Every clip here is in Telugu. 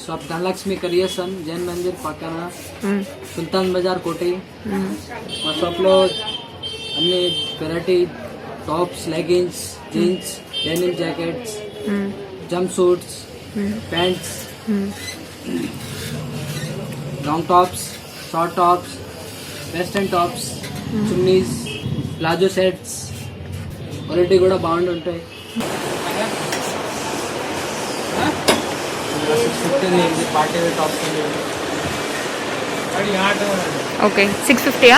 షాప్ ధనలక్ష్మి క్రియేషన్ జైన్ మందిర్ పక్కన సుల్తాన్ బజార్ కోటి. మా షాప్లో అన్ని variety tops, leggings, jeans, denim jackets, jump suits, pants, long tops, short tops, western tops, chunnis, palazzo sets quality కూడా బాగుంటుంటాయి. 650 party wear tops. Okay 650.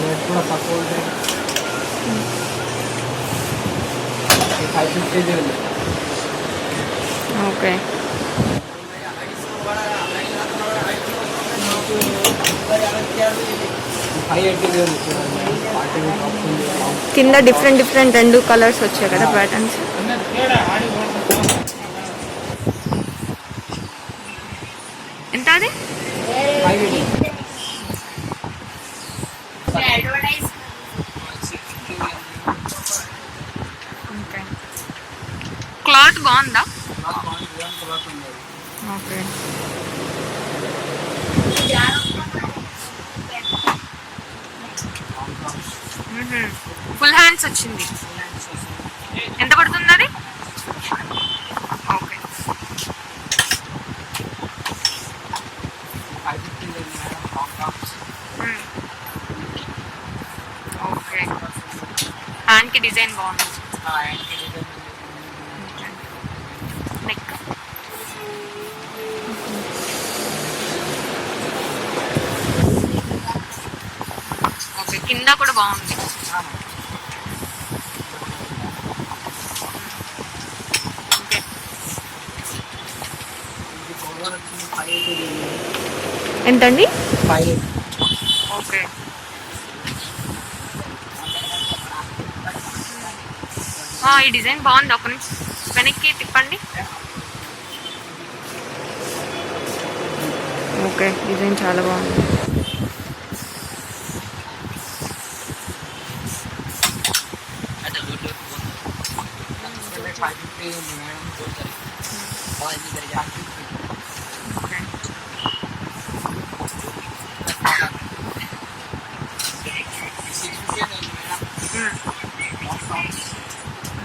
Rate కూడా తక్కువ ఉంటాయి. 550 ఉంది. ఓకే కింద డిఫరెంట్ రెండు కలర్స్ వచ్చాయి కదా ప్యాటర్న్స్. ఎంత అది? క్లాత్ బాగుందా? ఓకే ఫుల్ హ్యాండ్స్ వచ్చింది. ఎంత పడుతుంది అది? ఓకే ఓకే హ్యాండ్కి డిజైన్ బాగుంది. నెక్ ఓకే కింద కూడా బాగుంది. ఎంతండి? ఓకే ఈ డిజైన్ బాగుంది. ఒక నిమిషం వెనక్కి తిప్పండి. ఓకే డిజైన్ చాలా బాగుంది.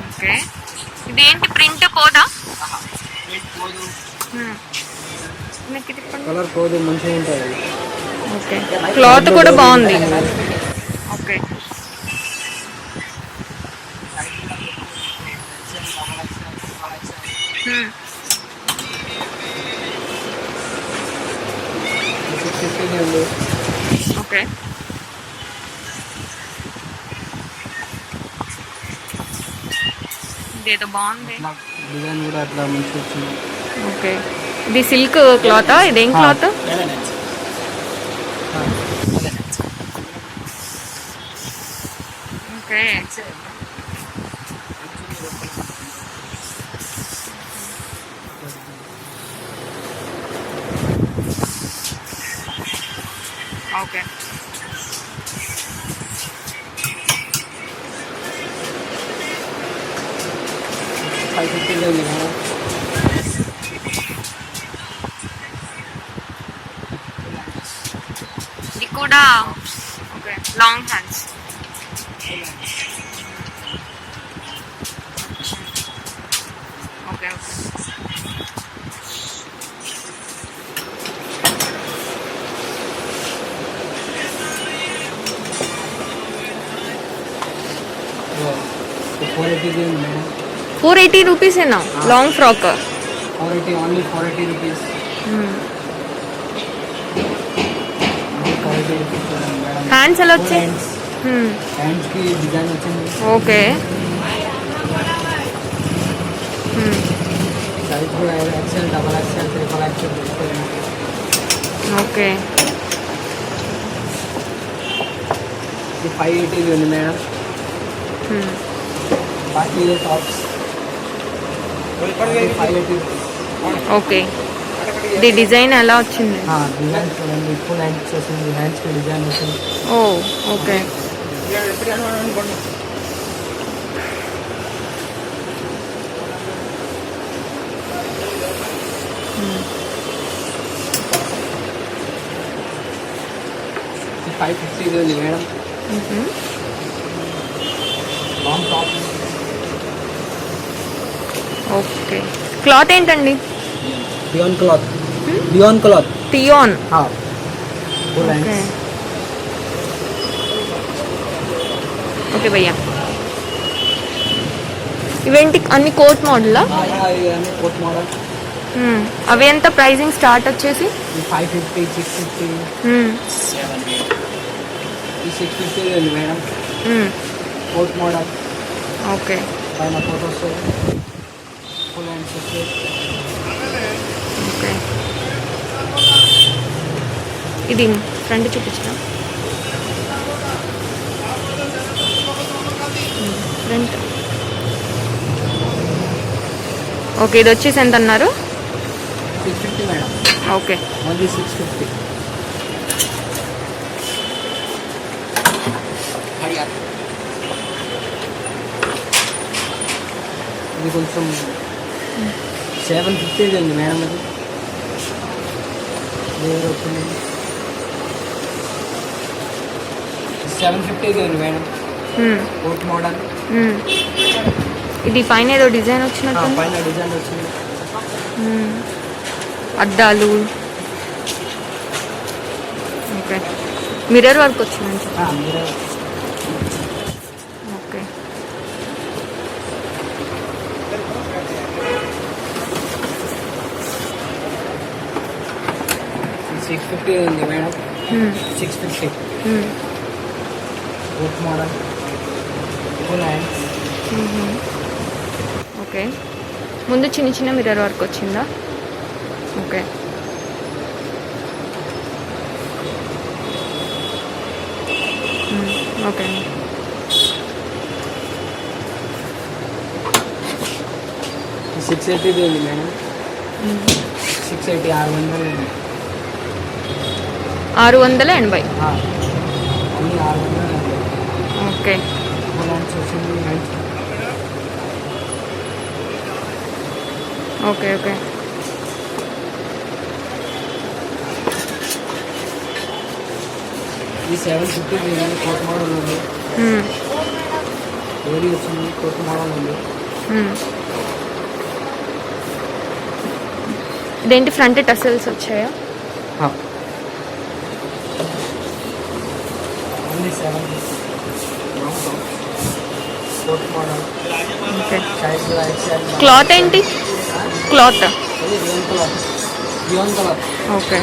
ఓకే ఇదేంటి ప్రింట్ పోదా? కలర్ పోదు, మంచిగా ఉంటుంది. ఓకే క్లాత్ కూడా బాగుంది. ఓకే ఓకే ఇదేదో బాగుంది. డిజైన్ కూడా అట్లా మంచిగా వచ్చింది. ఓకే ఇది సిల్క్ క్లాతా? ఇదేం క్లాత్? ఓకే ఓకే ఇది కూడా okay long hands. Okay okay ₹480 రూపీసేనా long frock? 480 only 480 rupees. Hands ఎలా వచ్చాయి? హ్యాండ్స్ కి డిజైన్ వచ్చింది. ఓకే సైజ్ కూడా XL, double XL, triple XL. Okay 580 ఉంది మేడం. బాకీ టాప్స్ 580 రూపీస్. ఓకే ఇది డిజైన్ ఎలా వచ్చింది? డిజైన్ చూడండి, ఫుల్ హ్యాండ్స్ వచ్చింది. హ్యాండ్స్కి డిజైన్ వచ్చింది. ఓ ఓకే 550 ఉంది madam. Long top. Okay, cloth ఏంటండి? డియాన్ క్లాత్. డియాన్ క్లాత్. టియాన్. Full okay hands. ఓకే భయ్యా. ఇవేంటి అన్ని కోట్ మోడలా? ఇవన్నీ కోట్ మోడల్. అవి ఎంత ప్రైజింగ్ స్టార్ట్ వచ్చేసి? 550, 650, 700. ఈ 650 ఉంది మేడం. Coat model. ఓకే పైన ఫోటోస్ ఫుల్ హ్యాండ్స్ వస్తాయి. ఓకే, ఇది ఫ్రంట్ చూపించిన ఫ్రంట్. ఓకే, ఇది వచ్చేసి ఎంత అన్నారు? 650 మేడం. Okay, only 650. ఇది కొంచెం 750 ఉంది మేడం. అది వేరే వచ్చింది. 750 ఉంది మేడం. Coat model. ఇది పైన ఏదో డిజైన్ వచ్చినట్టు. పైన డిజైన్ వచ్చింది. అద్దాలు. ఓకే, మిర్రర్ వర్క్ వచ్చిందండి. మీరు ఓకే, 650 ఉంది madam. 650 coat model. Full hands. Okay, ముందు చిన్న చిన్న మిర్రర్ వర్క్ వచ్చిందా? Okay, okay. 680 ఉంది మేడం. 680, 600 ఉంది. 680. అన్ని 600 ఉంది. ఓకే, ఫుల్ హ్యాండ్స్ వచ్చింది. Hands okay. ఓకే, ఇది 750 ఉంది. కోట్ మోడల్ ఉంది. ఏది వచ్చింది? కోట్ మోడల్ ఉంది. ఇదేంటి ఫ్రంట్ టసల్స్ వచ్చాయా? Only 750. Coat model. Okay, size XL. Cloth ఏంటి? క్లాత్. ఇది డియాన్ క్లాత్. డియాన్ క్లాత్. Okay,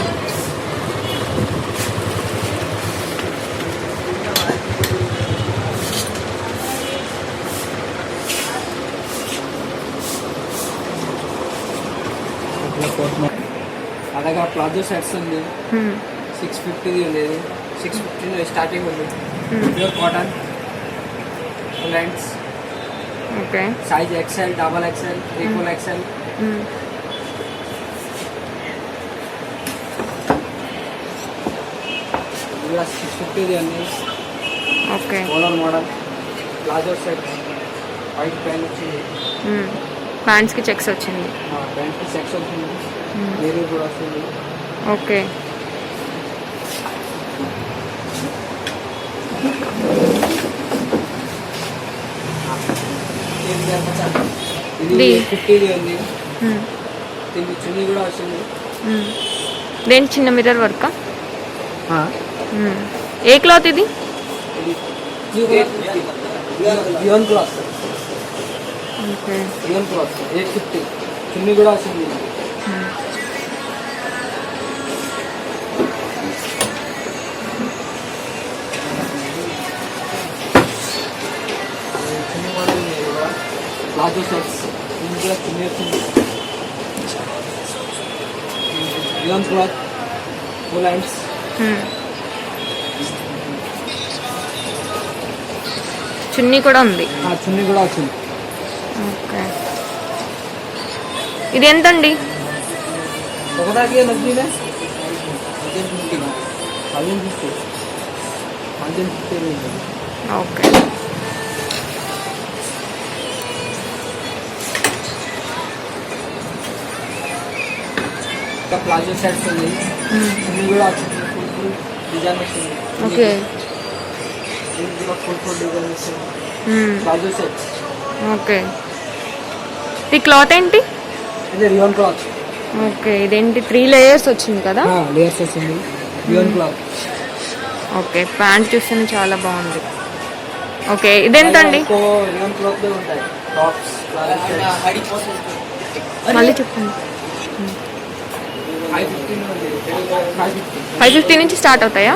coat model. అలాగే ప్లాజో సెట్స్ ఉంది. 650 ఉండేది. 650 స్టార్టింగ్ ఉంది. Pure cotton. Full hands. Okay, size XL, double XL, triple XL. ఇలా 650 ఉంది. Okay. Collar model. Palazzo set. White pant వచ్చింది. ప్యాంట్స్కి చెక్స్ వచ్చింది. ప్యాంట్కి సెక్స్ వచ్చింది. వేరే కూడా వస్తుంది. ఓకే, ఇది 50 ఉంది. దీనికి చున్నీ కూడా వచ్చింది. దేని చిన్న మిర్రర్ వర్క్? ఏ క్లాత్ ఇది? డియాన్ క్లాత్. ఓకే, డియాన్ క్లాత్ 850. చున్నీ కూడా వచ్చింది. చున్నీ మోడల్ ఉంది కూడా. Palazzo sets. ఇది కూడా చున్నీ వచ్చింది. డియాన్ క్లాత్. Full hands. చున్నీ కూడా ఉంది. చున్నీ కూడా వచ్చింది. ఓకే, ఇది ఎంతండి? ఒకదానికి నచ్చిందే 150. ఓకే, ప్లాజో సెట్స్ ఉంది. చున్నీ కూడా వచ్చింది. డిజైన్ వస్తుంది. ఓకే. దీంట్లో ఫుల్ డిజైన్ వస్తుంది. Palazzo sets. ఓకే. ఈ క్లాత్ ఏంటి? ఇది రియోన్ క్లాత్. ఓకే. ఇదేంటి 3 లేయర్స్ వచ్చింది కదా? లేయర్స్ వస్తుంది. Rayon cloth. ఓకే. ప్యాంట్ చూస్తేనే చాలా బాగుంది. ఓకే. ఇదెంత అండి? రియోన్ క్లాత్ ఉంటాయి టాప్స్. మళ్ళీ చెప్పండి. 550 550 నుంచి స్టార్ట్ అవుతాయా?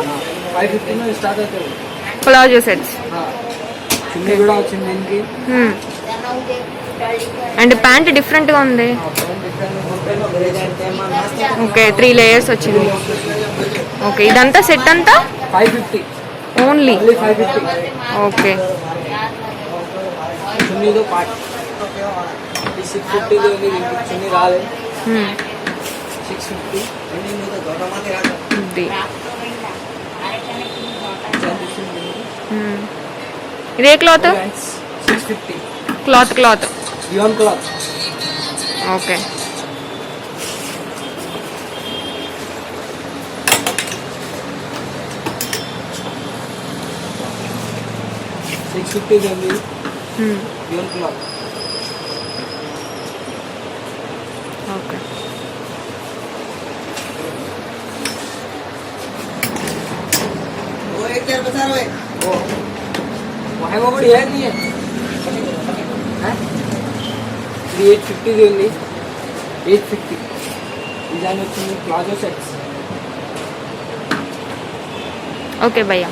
550 స్టార్ట్ అవుతాయి ప్లాజో సెట్స్. చున్నీ కూడా వచ్చింది దీనికి. అండ్ ప్యాంట్ డిఫరెంట్గా ఉంది. ఓకే. 3 లేయర్స్ వచ్చింది. ఓకే. ఇదంతా సెట్ అంతా 550 ఓన్లీ. 550. ఓకే. చున్నీతో పాటు 650 ఉంది. దీనికి చున్నీ రాలేదు. 650. ఇది. ఇదే cloth? 650. Cloth rayon cloth. Okay. $650 ఉంది. Rayon cloth. ఓకే. वहाँ वो बड़ी है नहीं है? 850 ఉంది. 850 డిజైన్ వచ్చింది. Palazzo sets. ఓకే భయ్యా.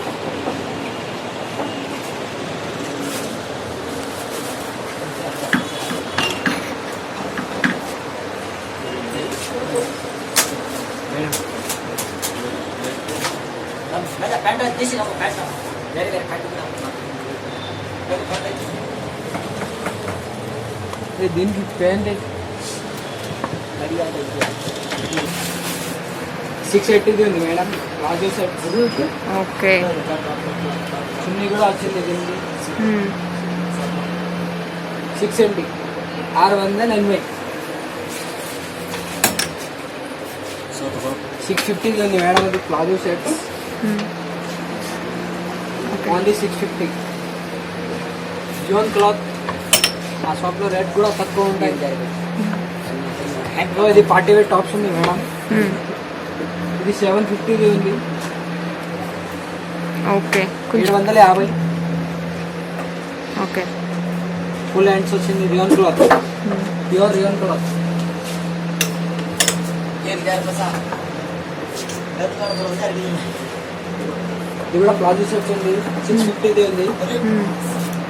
దీనికి ప్యాంట్ 680 ఉంది మేడం. Palazzo set. ఓకే. చున్నీ కూడా వచ్చింది దీనికి. 680 680. 650 ఉంది మేడం. అది palazzo sets. Only 650. Rayon cloth. ఆ షాప్లో రేట్ కూడా తక్కువ ఉంటాయి. ఇది పార్టీ వేర్ టాప్స్ ఉంది మేడం. ఇది 750 ఉంది. ఓకే. 750. ఓకే. ఫుల్ హ్యాండ్స్ వచ్చింది. Rayon cloth. Pure rayon cloth. ఇది కూడా ప్లాజో సెట్స్ ఉంది. 650 ఉంది.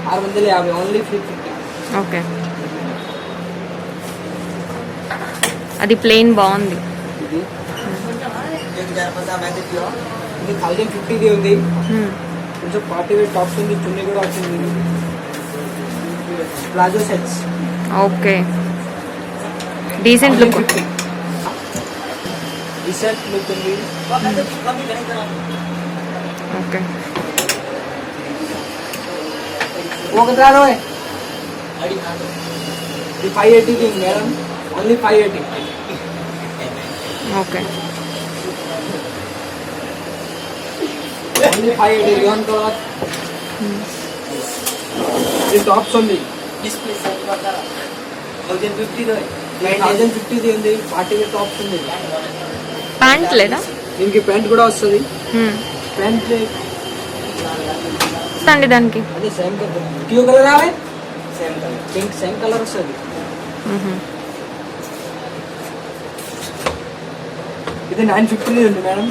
650. ఓన్లీ 350. ఓకే. అది ప్లెయిన్ బాగుంది. ఇది 1050 ఉంది. కొంచెం పార్టీ వేర్ టాప్స్ ఉంది. చున్నీ కూడా వచ్చింది. Palazzo sets. Okay. Decent look. Decent look ఉంది. ఓకే. ఇది 580 ఉంది madam. Only 580. Okay. Only 580. Rayon cloth. ఇది టాప్స్ ఉంది. 1050 ఉంది. పార్టీ వేర్ టాప్స్ ఉంది. ప్యాంట్ లేదా? దీనికి ప్యాంట్ కూడా వస్తుంది. ప్యాంట్ అండి దానికి. అదే సేమ్ కలర్. క్యూ కలర్ రావే same colour. Pink same colour వస్తుంది. ఇది 950 ఉంది మేడం.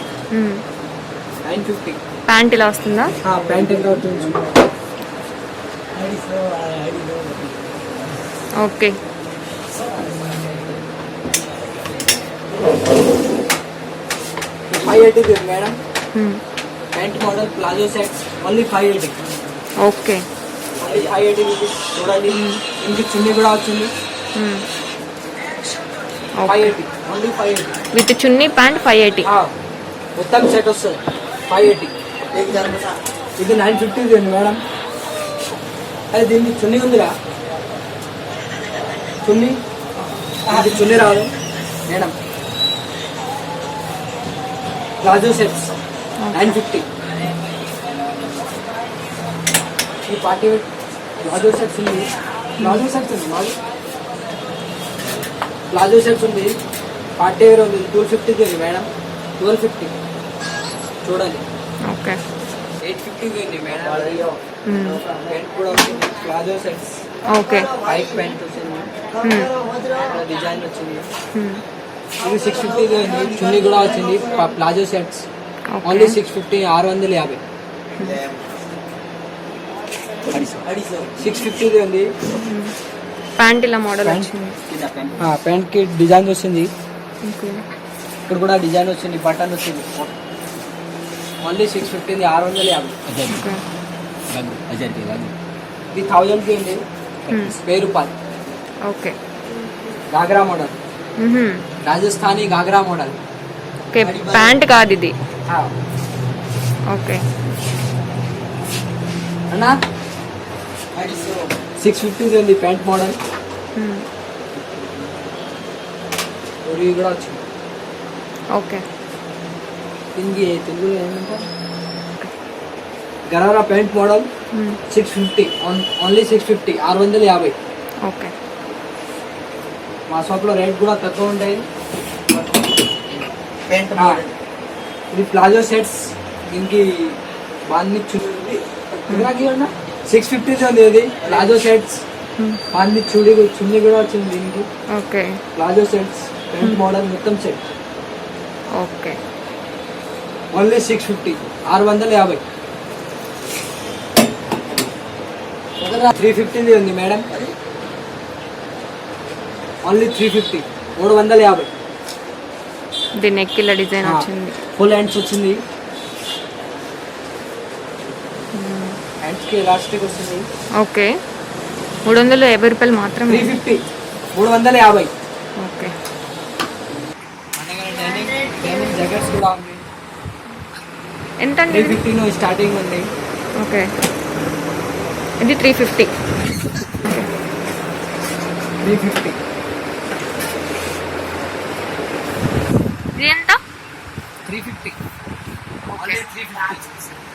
950. ప్యాంట్ ఇలా వస్తుందా? ప్యాంట్ ఎంత అవుతుంది? ఓకే. 580 ఉంది madam. Pant model palazzo sets. Only 580. Okay. Only 580 rupees. చూడండి ఇంటికి చున్నీ కూడా వచ్చింది. 580. ఓన్లీ 580. With chunni pant 580. మొత్తం సెట్ వస్తుంది. 580. ఇది 950 ఉంది మేడం. అదే దీనికి చున్నీ ఉందిరా. చున్నీ ఇది చున్నీ రాదు మేడం. Palazzo sets. 950. ఈ పార్టీ ప్లాజో సెట్స్ ఉంది. ప్లాజో సెట్స్ ఉంది. పార్టీ వేర్ ఉంది. 250 ఉంది మేడం. 1250 చూడండి. ఓకే. 850 ఉంది మేడం. పెయింట్ కూడా వచ్చింది. Palazzo sets. Okay. White paint వచ్చింది. డిజైన్ వచ్చింది. ఇది 650 ఉంది. చున్నీ కూడా వచ్చింది. Palazzo sets only 650. 650. 650 ఉంది. ప్యాంట్ ఇలా మోడల్ వచ్చింది. ప్యాంట్ కి డిజైన్ వచ్చింది. ఓకే. ఇక్కడ కూడా డిజైన్ వచ్చింది. బటన్ వచ్చింది. ఓన్లీ 650. 650. ఓకే. ఇది 1000 కి ఉంది. 1000 రూపాయలు. Okay. Ghagra model. Rajasthani ghagra model. Okay. Pant కాదు ఇది. ఓకే. అన్నా 650 ఉంది ప్యాంట్ మోడల్. ఇది కూడా వచ్చింది. ఓకే. దీనికి తెలుగులో ఏమంటారు? Gharara pant model 650. Only 650. 650. Okay. మా షాప్లో రేట్ కూడా తక్కువ ఉంటాయి. ఇది ప్లాజో సెట్స్. దీనికి బాంది 650 ఉంది. ఇది ప్లాజో సెట్స్. బాంది చున్నీ కూడా వచ్చింది దీనికి. Okay. Palazzo sets pant model మొత్తం సెట్. ఓకే. ఓన్లీ 650. 650. 350 ఉంది మేడం. ఓన్లీ 350. 350. దీని నెక్ ఇలా డిజైన్ వచ్చింది. ఫుల్ హ్యాండ్స్ వచ్చింది. హ్యాండ్స్ కి ఎలాస్టిక్ వస్తుంది. ఓకే. 350 రూపాయలు మాత్రమే. 350. 350. ఓకే. డైనింగ్ జాకెట్స్ కూడా ఉంది. ఎంత అండి? 350 స్టార్టింగ్ ఉంది. ఓకే. ఇది 350. 350. ఇది ఎంత? 350. ఓన్లీ 350.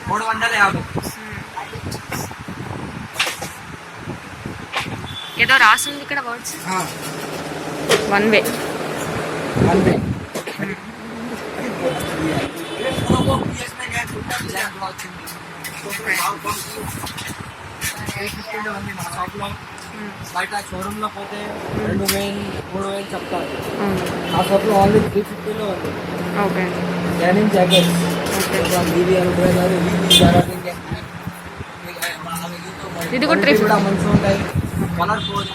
350. ఏదో రాసింది ఇక్కడ వర్డ్స్. One way. బయట షోరూమ్ లో పోతే 2000 3000 చెప్తారు. ఆ షాప్లో ఓన్లీ 350 ఉంది. ఓకే. డైనింగ్ జాకెట్ ఇది కూడా 350 కూడా మంచిగా ఉంటాయి. కలర్ పోదు.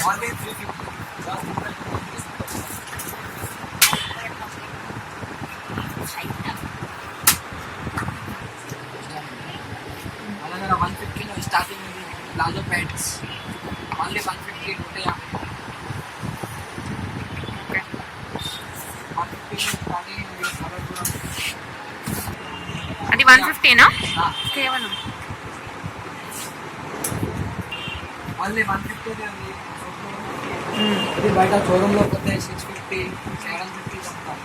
ఓన్లీ 350. అలాగే 150 స్టార్టింగ్ ఉంది. Palazzo pants only 150. 150. Okay. 150 starting ఉంది. కలర్ కూడా అది 150నా కేవలం? ఓన్లీ 150 ఉంది. ఇది బయట షోరూమ్ లో పోతే 650 750 చెప్తారు.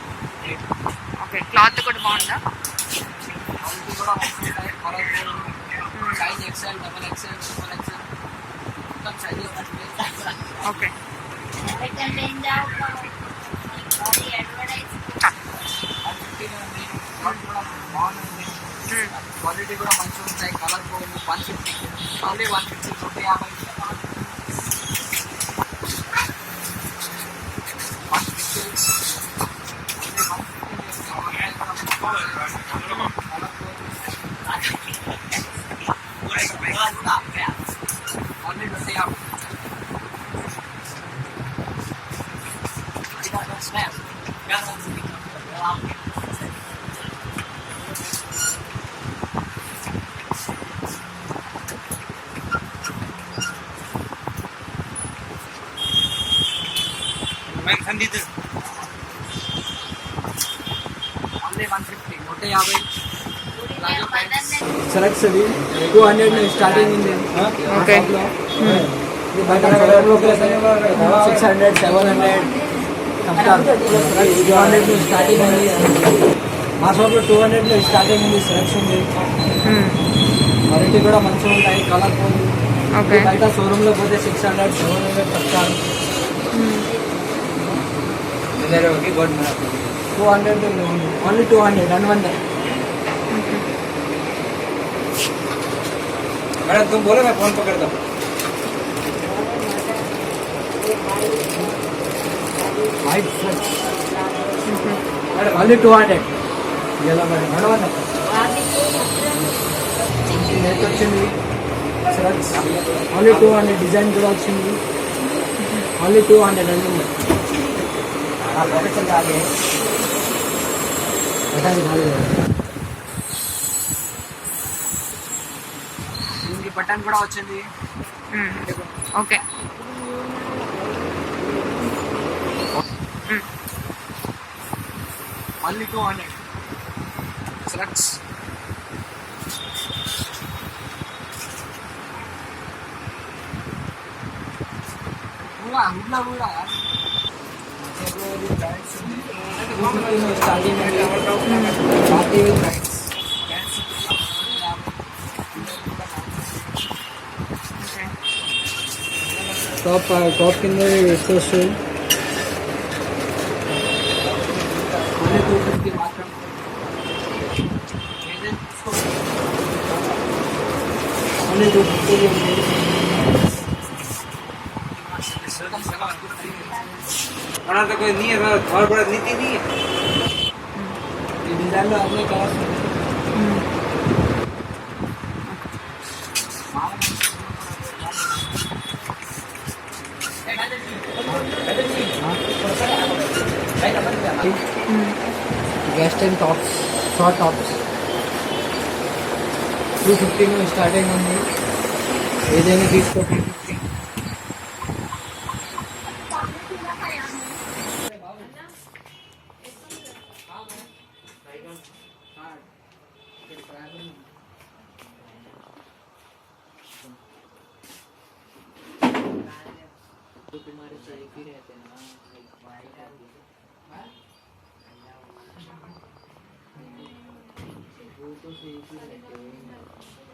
ఓకే. క్లాత్ కూడా బాగుందా? క్వాలిటీ కూడా మంచిగా ఉంటాయి. Colour size XL, XXL, XXL మొత్తం సైజెస్ ఉంటాయి. ఓకే. 150 ఉంది. క్లాత్ కూడా బాగుంది. క్వాలిటీ కూడా మంచిగా ఉంటాయి. కలర్ పోదు. 150. ఓన్లీ 150. 150. సెలెక్ట్స్ అది 200 స్టార్టింగ్ ఉంది. ఓకే. 600 700 200 లో స్టార్టింగ్ ఉంది. మా షాప్లో 200 లో స్టార్టింగ్ ఉంది. సెలెక్షన్ ఉంది. క్వాలిటీ కూడా మంచిగా ఉంటాయి. కలర్ఫుల్. ఓకే బయట షోరూంలో పోతే 600 700 పడతారు. 200 ఓన్లీ 200 200. मैडम तुम बोलो मैं फोन पकड़ता हूँ. White flux madam only 200. ఇలా మేడం నడవండి. నెట్ వచ్చింది. Flux only 200. డిజైన్ కూడా వచ్చింది. ఓన్లీ 200 అండి. ప్రొటెక్షన్ కాదు. బటన్ కాదు. దీనికి బటన్ కూడా వచ్చింది. Okay only 200. ఫ్లక్స్ హుడ్లా కూడా starting party with rights. Top కింద వేసుకోవచ్చు. ఓన్లీ 250 మాత్రం. ఓన్లీ 250. बड़ा तो कोई नहीं है, और बड़ा नीति नहीं है. ये डिजाइन में अपने colour gas time tops short tops 250 में स्टार्टिंग ఉంది. ఏదైనా తీసుకో. तो तुम्हारे से एक ही रहते हैं ना. वो तो से एक ही रहते हैं.